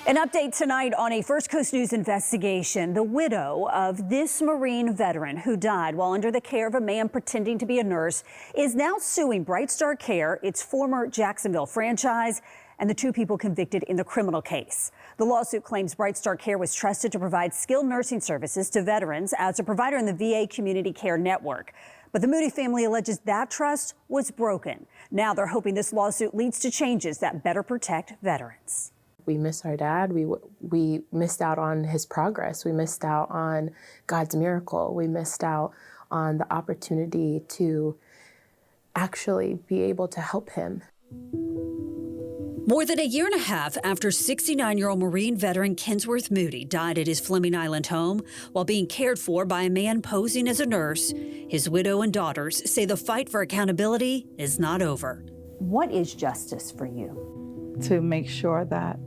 An update tonight on a First Coast News investigation. The widow of this Marine veteran who died while under the care of a man pretending to be a nurse is now suing BrightStar Care, its former Jacksonville franchise, and the two people convicted in the criminal case. The lawsuit claims BrightStar Care was trusted to provide skilled nursing services to veterans as a provider in the VA Community Care Network. But the Moody family alleges that trust was broken. Now they're hoping this lawsuit leads to changes that better protect veterans. We miss our dad. We missed out on his progress. We missed out on God's miracle. We missed out on the opportunity to actually be able to help him. More than a year and a half after 69-year-old Marine veteran Kinsworth Moody died at his Fleming Island home while being cared for by a man posing as a nurse, his widow and daughters say the fight for accountability is not over. What is justice for you? To make sure that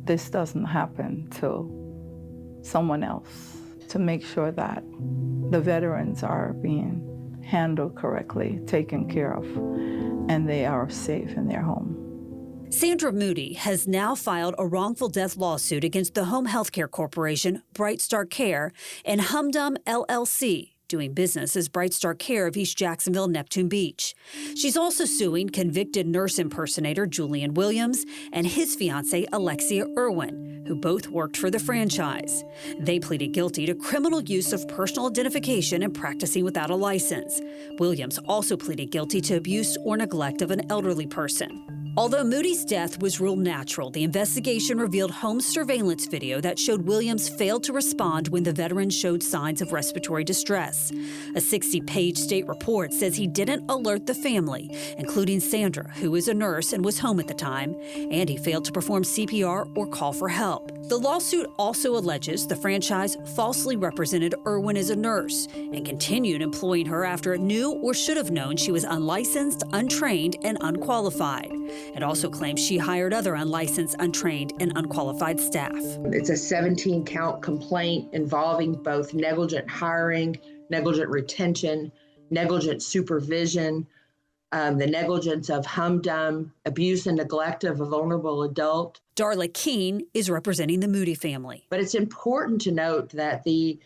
this doesn't happen to someone else, to make sure that the veterans are being handled correctly, taken care of, and they are safe in their home. Sandra Moody has now filed a wrongful death lawsuit against the home healthcare corporation, BrightStar Care, and Humdum LLC, doing business as BrightStar Care of East Jacksonville, Neptune Beach. She's also suing convicted nurse impersonator Julian Williams and his fiancée Alexia Irwin, who both worked for the franchise. They pleaded guilty to criminal use of personal identification and practicing without a license. Williams also pleaded guilty to abuse or neglect of an elderly person. Although Moody's death was ruled natural, the investigation revealed home surveillance video that showed Williams failed to respond when the veteran showed signs of respiratory distress. A 60-page state report says he didn't alert the family, including Sandra, who is a nurse and was home at the time, and he failed to perform CPR or call for help. The lawsuit also alleges the franchise falsely represented Irwin as a nurse and continued employing her after it knew or should have known she was unlicensed, untrained, and unqualified. It also claims she hired other unlicensed, untrained, and unqualified staff. It's a 17-count complaint involving both negligent hiring, negligent retention, negligent supervision, the negligence of Humdum, abuse and neglect of a vulnerable adult. Darla Keene is representing the Moody family. But it's important to note that the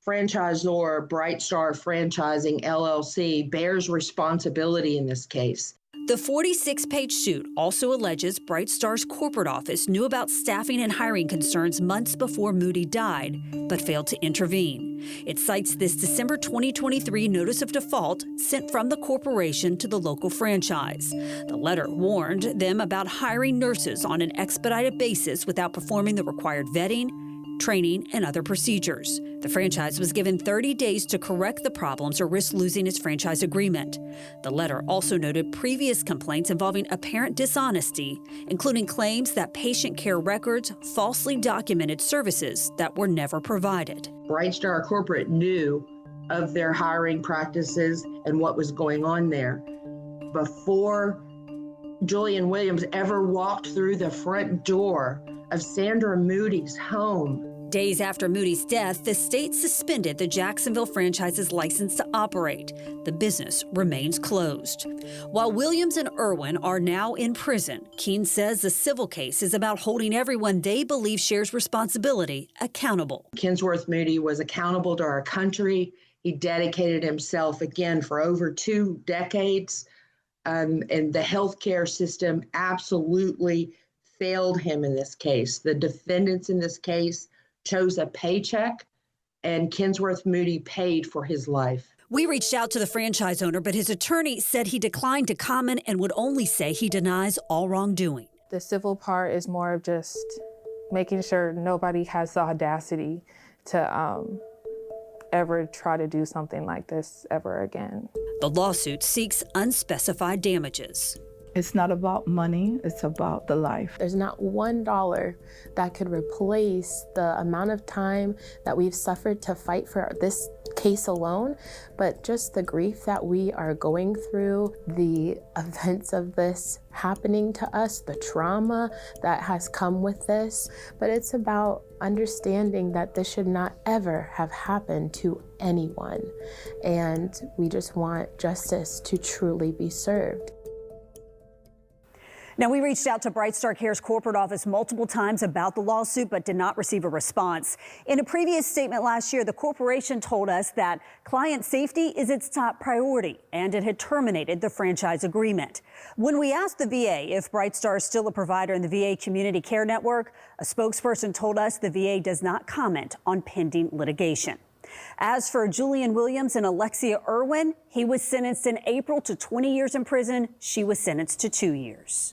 franchisor, BrightStar Franchising LLC, bears responsibility in this case. The 46-page suit also alleges BrightStar's corporate office knew about staffing and hiring concerns months before Moody died, but failed to intervene. It cites this December 2023 notice of default sent from the corporation to the local franchise. The letter warned them about hiring nurses on an expedited basis without performing the required vetting, training, and other procedures. The franchise was given 30 days to correct the problems or risk losing its franchise agreement. The letter also noted previous complaints involving apparent dishonesty, including claims that patient care records falsely documented services that were never provided. BrightStar Corporate knew of their hiring practices and what was going on there before Julian Williams ever walked through the front door of Sandra Moody's home. Days after Moody's death, the state suspended the Jacksonville franchise's license to operate. The business remains closed. While Williams and Irwin are now in prison, Keene says the civil case is about holding everyone they believe shares responsibility accountable. Kinsworth Moody was accountable to our country. He dedicated himself again for over 2 decades, and the healthcare system absolutely failed him in this case. The defendants in this case chose a paycheck, and Kinsworth Moody paid for his life. We reached out to the franchise owner, but his attorney said he declined to comment and would only say he denies all wrongdoing. The civil part is more of just making sure nobody has the audacity to ever try to do something like this ever again. The lawsuit seeks unspecified damages. It's not about money, it's about the life. There's not $1 that could replace the amount of time that we've suffered to fight for this case alone, but just the grief that we are going through, the events of this happening to us, the trauma that has come with this. But it's about understanding that this should not ever have happened to anyone. And we just want justice to truly be served. Now, we reached out to BrightStar Care's corporate office multiple times about the lawsuit, but did not receive a response. In a previous statement last year, the corporation told us that client safety is its top priority, and it had terminated the franchise agreement. When we asked the VA if BrightStar is still a provider in the VA Community Care Network, a spokesperson told us the VA does not comment on pending litigation. As for Julian Williams and Alexia Irwin, he was sentenced in April to 20 years in prison. She was sentenced to 2 years.